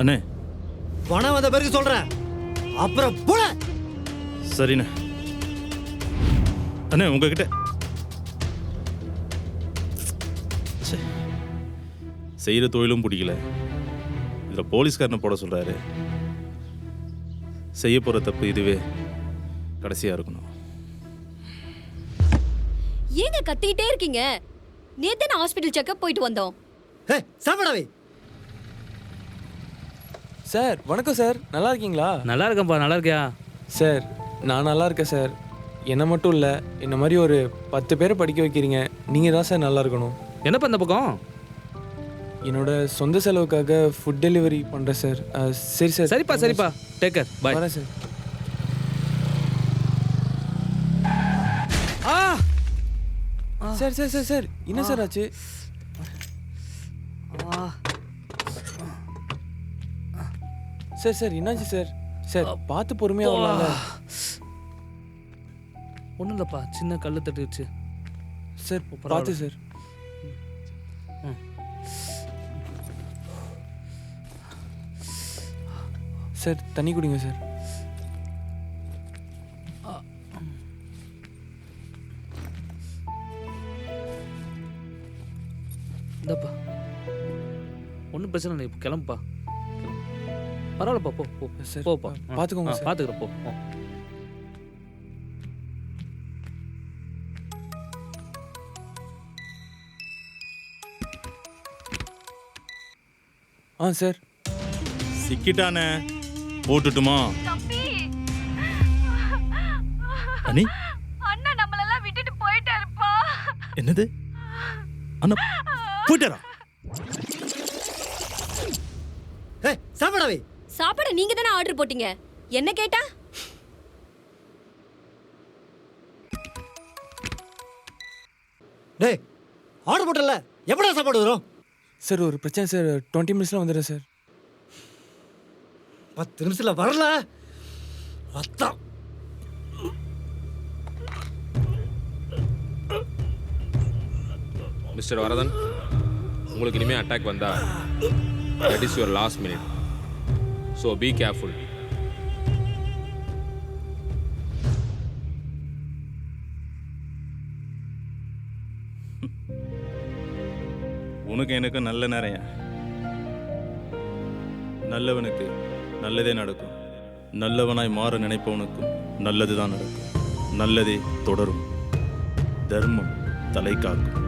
அண்ணே பணம் வந்த பிறகு சொல்றேன். அப்புறம் போல. சரிண்ணே. அண்ணே உங்ககிட்ட செய்கிற தொழிலும் பிடிக்கல, இதில் போலீஸ்காரனை போட சொல்கிறாரு. செய்ய போகிற தப்பு இதுவே கடைசியாக இருக்கணும். ஏங்க கத்திக்கிட்டே இருக்கீங்க? நேத்து நான் ஹாஸ்பிட்டல் செக்கப் போயிட்டு வந்தோம். சாப்பிடவே சார் வணக்கம் சார், நல்லா இருக்கீங்களா? நல்லா இருக்கேன்ப்பா. நல்லா இருக்கியா? சார் நான் நல்லா இருக்கேன் சார். என்னை மட்டும் இல்லை, என்ன மாதிரி ஒரு 10 பேரை படிக்க வைக்கிறீங்க. நீங்கள் தான் சார் நல்லா இருக்கணும். என்னப்பா இந்த பக்கம்? என்னோட சொந்த செலவுக்காக ஃபுட் டெலிவரி பண்ணுறேன் சார். சரி சார். சரிப்பா சரிப்பா, டேக் கேர், பை. வரேன் sir. Sir sir sir sir என்ன சார் ஆச்சு? சார் சார் என்னாச்சு சார்? சார் பார்த்து பொறுமையாக வரலாம்ல. ஒன்றும் இல்லைப்பா, சின்ன கல் தட்டுச்சு சார். பார்த்து சார். சார் தண்ணி குடிங்க சார். இந்தப்பா, ஒன்றும் பிரச்சனை இல்லை, இப்போ கிளம்புப்பா. பரவாயில்லப்பா, போ போ சார் போப்பா. பார்த்துக்கோங்க சார். பார்த்துக்கிறேன், போ. சார் சிக்கிட்டானே, போட்டுட்டுமா? அண்ணி, அண்ணா நம்மளெல்லாம் விட்டுட்டு போயிட்டாருப்பா. என்னது? அண்ணா போயிட்டாரா? சாப்பிடவே. சாப்பாடு நீங்க தானே ஆர்டர் போட்டீங்க, என்ன கேட்டா? டேய் ஆர்டர் போட்டல, எப்படா சாப்பாடு வரும்? சார் ஒரு பிரச்சனை சார், 20 மினிட்ஸில் வந்துடுறேன் சார். 10 நிமிஷத்துல வரல. அதான் மிஸ்டர் வரதன், உங்களுக்கு இனிமேல் அட்டாக் வந்தா that is your last minute, so be careful. உனக்கு எனக்கு நல்ல நேரம். நல்லவனுக்கு நல்லதே நடக்கும், நல்லவனாய் மாற நினைப்பவனுக்கும் நல்லதுதான் நடக்கும். நல்லதே தொடரும், தர்மம் தலை காக்கும்.